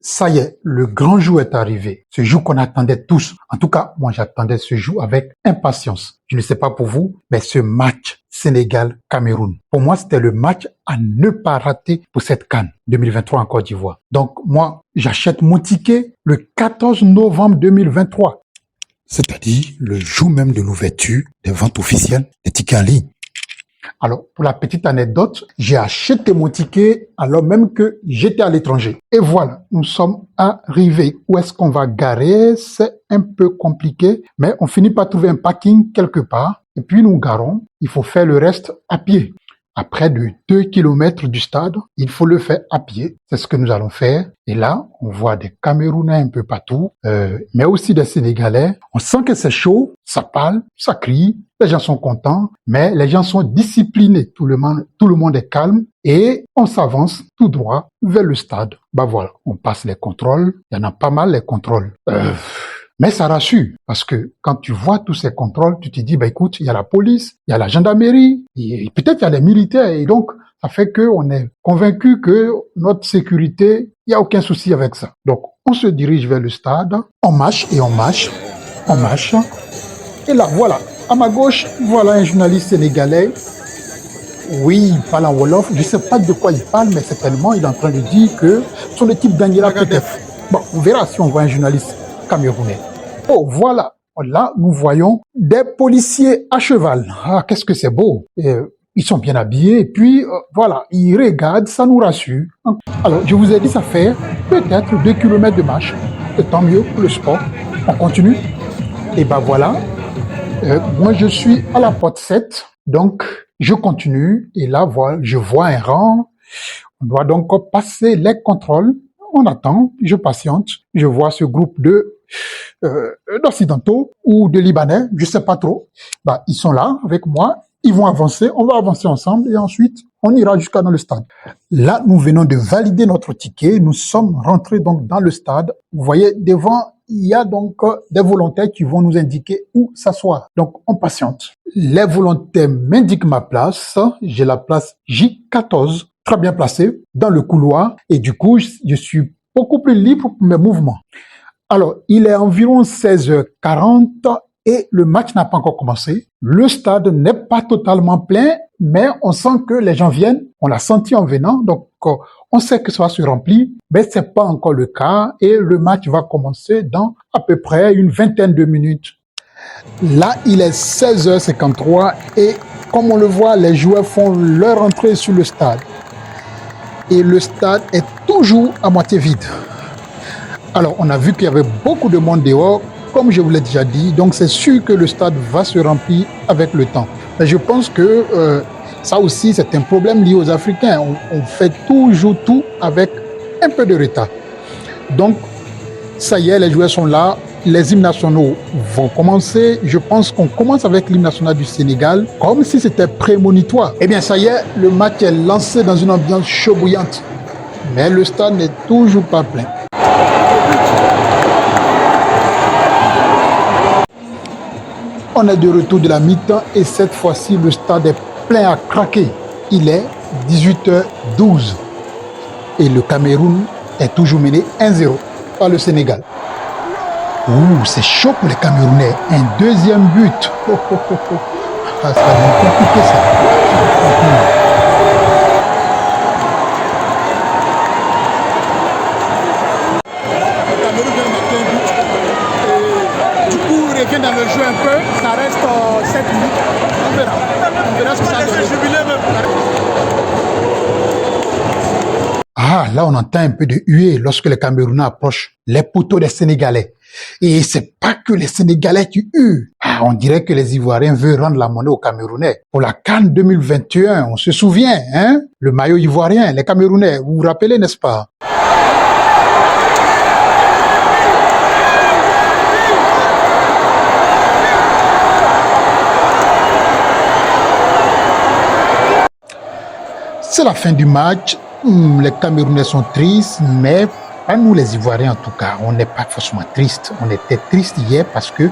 Ça y est, le grand jour est arrivé. Ce jour qu'on attendait tous. En tout cas, moi, j'attendais ce jour avec impatience. Je ne sais pas pour vous, mais ce match Sénégal-Cameroun, pour moi, c'était le match à ne pas rater pour cette CAN 2023 en Côte d'Ivoire. Donc, moi, j'achète mon ticket le 14 novembre 2023. C'est-à-dire le jour même de l'ouverture des ventes officielles des tickets en ligne. Alors, pour la petite anecdote, j'ai acheté mon ticket alors même que j'étais à l'étranger. Et voilà, nous sommes arrivés. Où est-ce qu'on va garer? C'est un peu compliqué, mais on finit par trouver un parking quelque part. Et puis nous garons. Il faut faire le reste à pied. À près de 2 kilomètres du stade, il faut le faire à pied. C'est ce que nous allons faire. Et là, on voit des Camerounais un peu partout, mais aussi des Sénégalais. On sent que c'est chaud, ça parle, ça crie. Les gens sont contents, mais les gens sont disciplinés. Tout le monde est calme et on s'avance tout droit vers le stade. Bah voilà, on passe les contrôles. Il y en a pas mal les contrôles. Mais ça rassure, parce que quand tu vois tous ces contrôles, tu te dis, bah écoute, il y a la police, il y a la gendarmerie, et peut-être il y a les militaires, et donc ça fait qu'on est convaincu que notre sécurité, il n'y a aucun souci avec ça. Donc on se dirige vers le stade, on marche et on marche, on marche, et là voilà, à ma gauche, voilà un journaliste sénégalais. Oui, il parle en Wolof, je ne sais pas de quoi il parle, mais certainement il est en train de dire que sur le type Daniela peut-être. Bon, on verra si on voit un journaliste camerounais. Oh, voilà. Là, nous voyons des policiers à cheval. Ah, qu'est-ce que c'est beau. Ils sont bien habillés. Et puis, voilà, ils regardent, ça nous rassure. Alors, je vous ai dit, ça fait peut-être 2 kilomètres de marche. Et tant mieux pour le sport. On continue. Et ben voilà. Moi, je suis à la porte 7. Donc, je continue. Et là, voilà, je vois un rang. On doit donc passer les contrôles. On attend, je patiente. Je vois ce groupe d'Occidentaux ou de Libanais, je sais pas trop. Bah, ils sont là avec moi, ils vont avancer, on va avancer ensemble et ensuite on ira jusqu'à dans le stade. Là, nous venons de valider notre ticket, nous sommes rentrés donc dans le stade. Vous voyez, devant, il y a donc des volontaires qui vont nous indiquer où s'asseoir. Donc, on patiente. Les volontaires m'indiquent ma place, j'ai la place J14, très bien placée, dans le couloir et du coup, je suis beaucoup plus libre pour mes mouvements. Alors, il est environ 16h40 et le match n'a pas encore commencé. Le stade n'est pas totalement plein, mais on sent que les gens viennent. On l'a senti en venant, donc on sait que ça va se remplir, mais c'est pas encore le cas et le match va commencer dans à peu près une vingtaine de minutes. Là, il est 16h53 et comme on le voit, les joueurs font leur entrée sur le stade. Et le stade est toujours à moitié vide. Alors, on a vu qu'il y avait beaucoup de monde dehors, comme je vous l'ai déjà dit. Donc, c'est sûr que le stade va se remplir avec le temps. Mais je pense que ça aussi, c'est un problème lié aux Africains. On fait toujours tout avec un peu de retard. Donc, ça y est, les joueurs sont là. Les hymnes nationaux vont commencer. Je pense qu'on commence avec l'hymne national du Sénégal, comme si c'était prémonitoire. Eh bien, ça y est, le match est lancé dans une ambiance chaud bouillante. Mais le stade n'est toujours pas plein. On est de retour de la mi-temps et cette fois-ci, le stade est plein à craquer. Il est 18h12 et le Cameroun est toujours mené 1-0 par le Sénégal. Ouh, c'est chaud pour les Camerounais. Un deuxième but. Ah, ça va être compliqué ça. Dans le jeu un peu, ça reste 7 minutes. On verra ce que ça donne. Ah, là on entend un peu de huée lorsque les Camerounais approchent les poteaux des Sénégalais. Et c'est pas que les Sénégalais qui huent. Ah, on dirait que les Ivoiriens veulent rendre la monnaie aux Camerounais. Pour la CAN 2021, on se souvient, hein, le maillot ivoirien, les Camerounais, vous vous rappelez, n'est-ce pas? C'est la fin du match. Les Camerounais sont tristes, mais pas nous les Ivoiriens en tout cas. On n'est pas forcément tristes. On était tristes hier parce que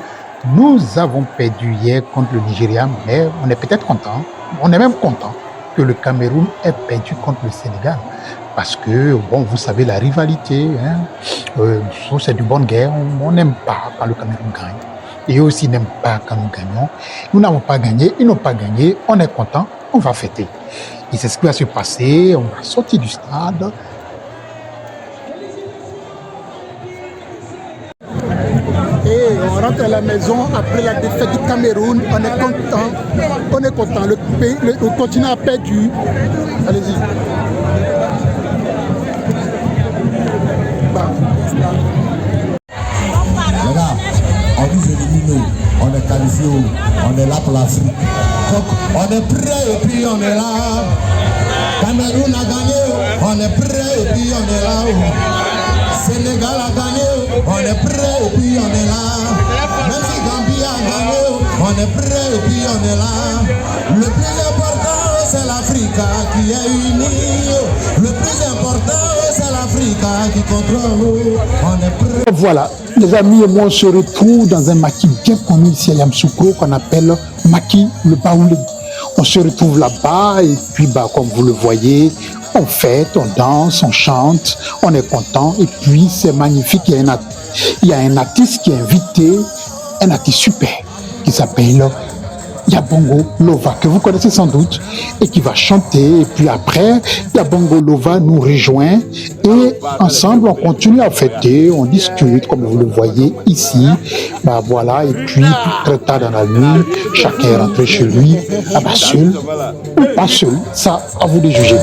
nous avons perdu hier contre le Nigeria, mais on est peut-être content. On est même content que le Cameroun ait perdu contre le Sénégal. parce que, bon, vous savez, la rivalité, hein, c'est du bonne guerre, on n'aime pas quand le Cameroun gagne. Et eux aussi n'aiment pas quand nous gagnons. Nous n'avons pas gagné, ils n'ont pas gagné, on est content, on va fêter. Et c'est ce qui va se passer, on va sortir du stade. Et on rentre à la maison après la défaite du Cameroun, on est content, le continent a perdu. Allez-y. Regarde, on nous élimine, on est qualifié, on est là pour l'Afrique. Donc on est prêt et puis on est là. Cameroun a gagné, on est prêt et puis on est là. Sénégal a gagné, on est prêt et puis on est là. Même si Gambie a gagné, on est prêt et puis on est là. Le plus important c'est l'Afrique qui est unie. Le plus important c'est l'Afrique qui contrôle. On est prêt. Voilà, les amis et moi on se retrouve dans un maquis bien connu ici à Yamoussoukro qu'on appelle Maquis le Baoulé. On se retrouve là-bas et puis comme vous le voyez, on fête, on danse, on chante, on est content et puis c'est magnifique. Il y a un artiste qui est invité, un artiste super qui s'appelle Yabongo Lova, que vous connaissez sans doute, et qui va chanter. Et puis après, Yabongo Lova nous rejoint et ensemble on continue à fêter, on discute comme vous le voyez ici. Voilà, et puis très tard dans la nuit, chacun est rentré chez lui, seul ou pas seul, ça à vous de juger.